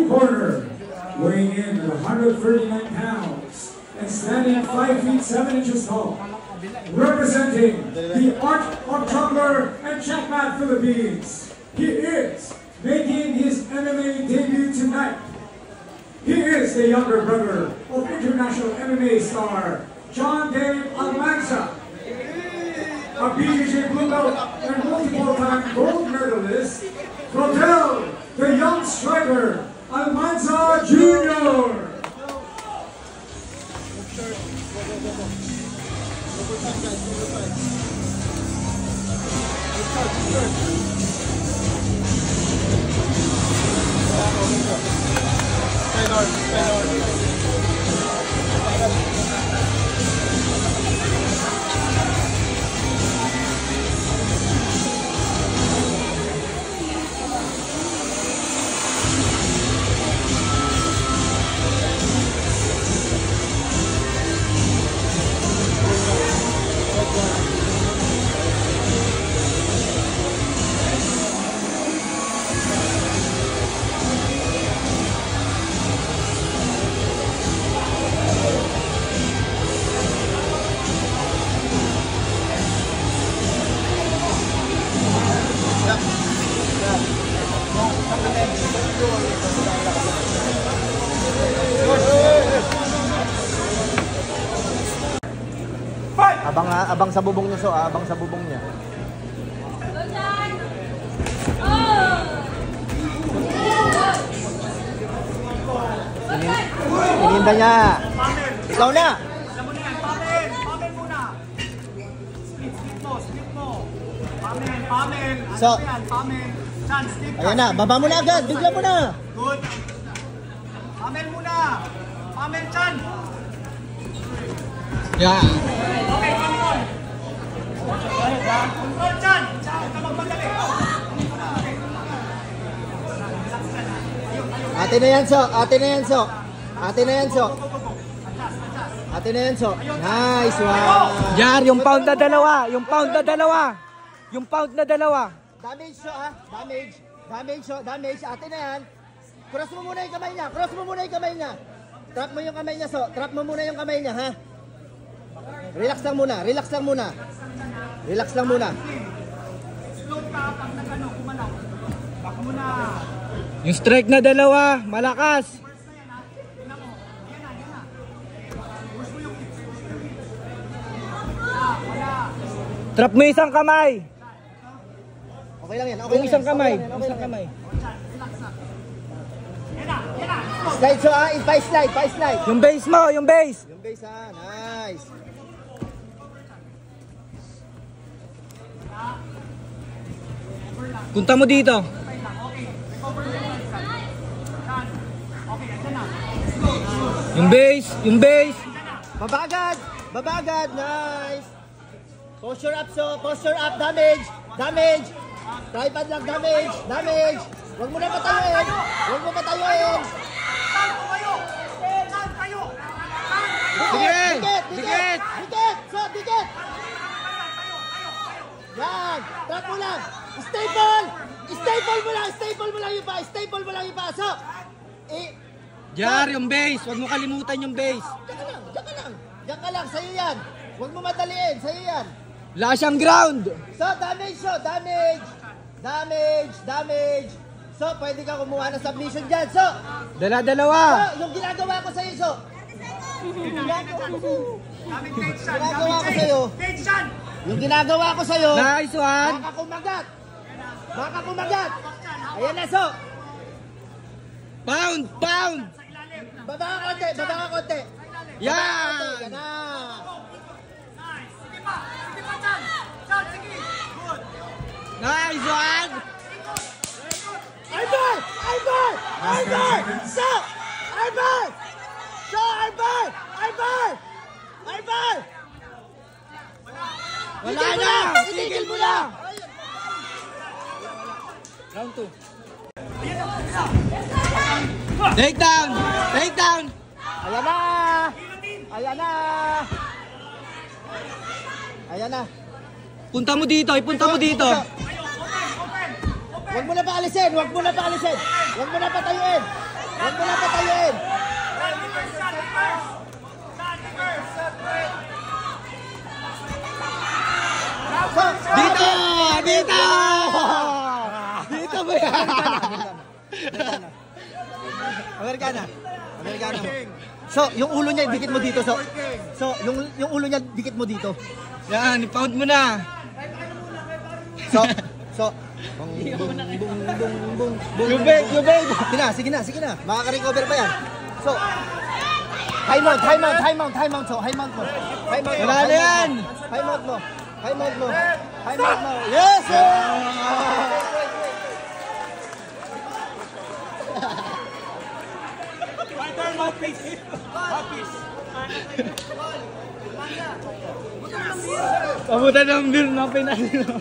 blue corner, weighing in at 139 pounds and standing 5 feet 7 inches tall, representing the Art of Juggler and Checkmat Philippines, he is making his MMA debut tonight. He is the younger brother of international MMA star John Dave Almanza, a BJJ blue belt and multiple-time gold medalist, Rodel, the young striker, Almanza Jr. Abang sa bubong niya, abang sa bubong niya. Ininda niya. Ikaw na. Alam mo na yan, Pamel muna. Split mo. Pamel. So, Pamel. Chan, split ka. Ayan na, baba mo na agad. Bigla mo na. Good. Pamel muna. Pamel, Chan. Yeah. Okay, control. Control, Chan. Huwag ka magmadali. Ate na yan, So. Nice one. Jar, yung pound na dalawa. Damage, So, Damage. Ate na yan. Cross mo muna yung kamay niya. Trap mo yung kamay niya, So. Trap mo muna yung kamay niya, ha? Relax lang muna. Slow ka pag nagano, kumalaw. Back muna. Yung strike na dalawa, malakas. Trap mo isang kamay. Okay lang yan. Isang kamay. Slide, So, pa-slide. Yung base mo, Yung base, ha? Nice. Punta mo dito. Yung base. Babagad. Nice. Posture up, damage. Tripod lang, damage. Huwag mo patayuin. Dikit. So, dikit. Yan. Trap mo lang. Staple mo lang yung pa. So, Jar, yung base. Huwag mo kalimutan yung base. Diyan ka lang. Sa'yo yan. Huwag mo madaliin. Sa'yo yan. Wala siyang ground. So, damage. So, pwede ka kumuha ng submission dyan. So, Dalawa. So, yung ginagawa ko sa'yo, So. Yung ginagawa ko sa'yo. Nice one. Baka kumagat. Ayan na, So. Pound. Baba ka konti. Yan. Yan na. Sige pa, Chan. Sige. Good. Nice one. Arbar! So! Arbar! Wala na. Itigil mo na! Round 2. Take down. Ayan na. Ipunta mo dito. Huwag mo na paalisin. Huwag mo na patayuin. Huwag mo lang patayin. So, Dito! Dito! Dito ba yan? Amerikana. Amerikana mo. So, yung ulo niya, dikit mo dito. So yung ulo niya, dikit mo dito. Yan, ipound mo na. So, bung, bung, bung, bung, bung, bung. Yubek, yubek. Sige na. Makaka-recover pa yan. So, high mount. So, high mount mo. Wala na yan. High mount mo. Yes, sir! Pabuta ng bill na pinanilo.